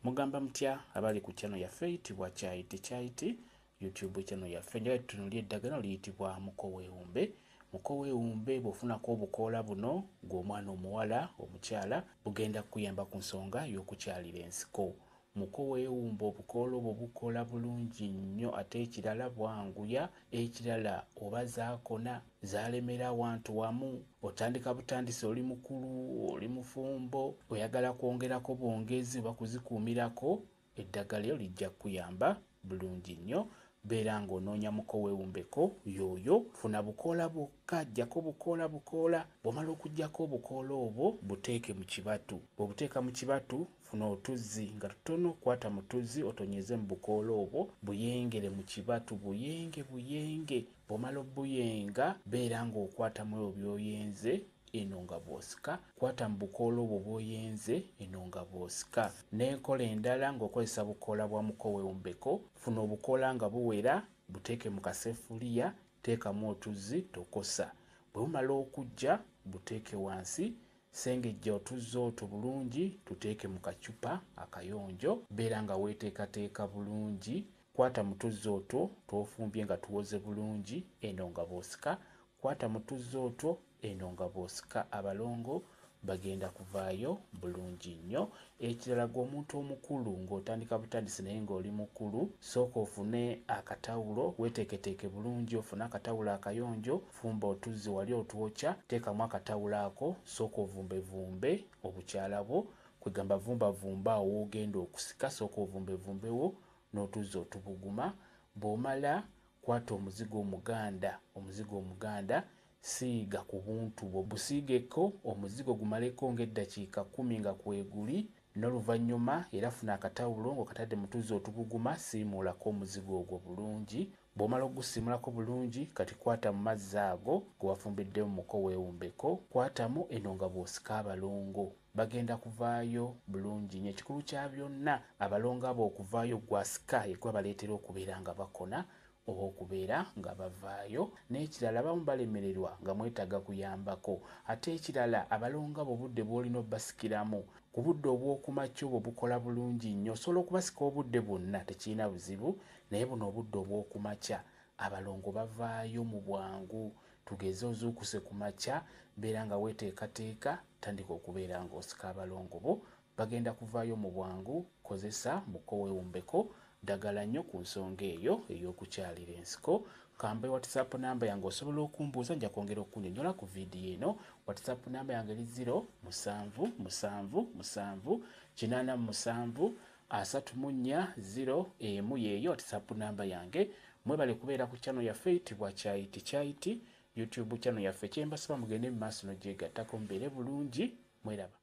Mugamba mutya abali ku channel yaffe eyitibwa Kyaiti YouTube channel yaffe njagala tutunuulye eddagala liyitibwa mukoweewumbe. Mukoweewumbe bw'ofunako obukoola buno gw'omwana omuwala omukyala bugenda kuyamba ku nsonga y'okukyalira ensiko. Mukoweewumbe obukoola obwo bukola bulungi nnyo ate ekirala bwanguya, ekirala oba zaakona zalemera awantu wamu otandika butandisi oli mukulu oli mufumbo oyagala kwongerako bwongezi oba kuzikuumirako eddagala lyo lijja kuyamba bulungi nnyo. Beera ng'onoonya mukoweewumbeko yoyo funa bukoola bwokka jjako bukoola bw'omala okuggyako obukoola obwo buteeke mu kibatu. Bw'obuteeka mu kibatu funa otuzzi nga tutono kwata mu tuzzi otonyeze mu bukoola obwo buyengere mu kibatu buyenge. Bw'omala obuyenga beera ng'okwatamu ebyo by'oyenze eno nga bw'osika, kwata mu bukoola obwo bw'oyenze eno nga bw'osika. N'enkola endala ng'okozesa bukoola bwa mukoweewumbeko, funa obukoola nga buwera buteeke mu kasefuliya, teekamu otuzzi tokosa. Bwe bumala okujja buteeke wansi, sengejja otuzzi otwo bulungi tuteeke mu kacupa akayonjo, beera nga weeteekateeka bulungi. Kwata mu tuzzi otwo tw'ofumbye nga tuwoze bulungi eno nga bw'osika, kwata mu tuzzi otwo eno nga bw'osika. Abalongo bagenda kuvaayo bulungi nnyo. Ekirala gw'omuntu omukulu ng'otandika butandisi naye ng'oli mukulu, sooka ofune akatawulo weeteeketeeke bulungi, ofune akatawulo akayonjo, fumba otuzzi wali otwokya, teekamu akatawulo ako, sooka ovumbevumbe obukyala bwo, kwegamba vumbavumba awo w'ogenda okusika, sooka ovumbevumbewo n'otuzzi otubuguma. Bw'omala kwata omuzigo omuganda siiga ku buntu bwo busiigeko omuzigo gumaleko ng'eddakiika 10 nga kweguli, n'oluvannyuma era funa akatawulo ng'okatadde mu tuzzi otubuguma, siimulako omuzigo ogwo bulungi. Bw'omala ogusiimulako bulungi kati kwata mu mazzi ago ge wafumbiddemu mukoweewumbeko, kwatamu eno nga bw'osika. Abalongo bagenda kuvaayo bulungi nnyo. Ekikulu kya byonna abalongo abo okuvaayo gwasika ye gwe baleetera okubeera nga bakona oba okubeera nga bavaayo. N'ekirala abamu balemererwa nga mwetaaga kuyambako. Ate ekirala abalongo abo obudde bw'olina obbasikiramu ku budde obw'okumakya obwo bukola bulungi nnyo. Osobola okubasika obudde bwonna tekirina buzibu, naye buno obudde obw'okumakya abalongo bavaayo mu bwangu. Tugeze ozuukuse ku makya, beera nga weeteekateeka tandika okubeera ng'osika. Abalongo bo bagenda kuvaayo mu bwangu. Kozesa mukoweewumbeko ddagala nnyo ku nsonga eyo ey'okukyalira ensiko. Kambe WhatsApp namba yange osobola okumbuuza, nja kwongera okunnyonnyola ku viidiyo eno. WhatsApp namba yange eri 0777873401 yeeyo WhatsApp namba yange. Mwebale kubeera ku channel yaffe eyitibwa Kyaiti YouTube channel yaffe. Kyembasaba mugende mu maaso n'ogyegattako mubeere bulungi. Mweraba.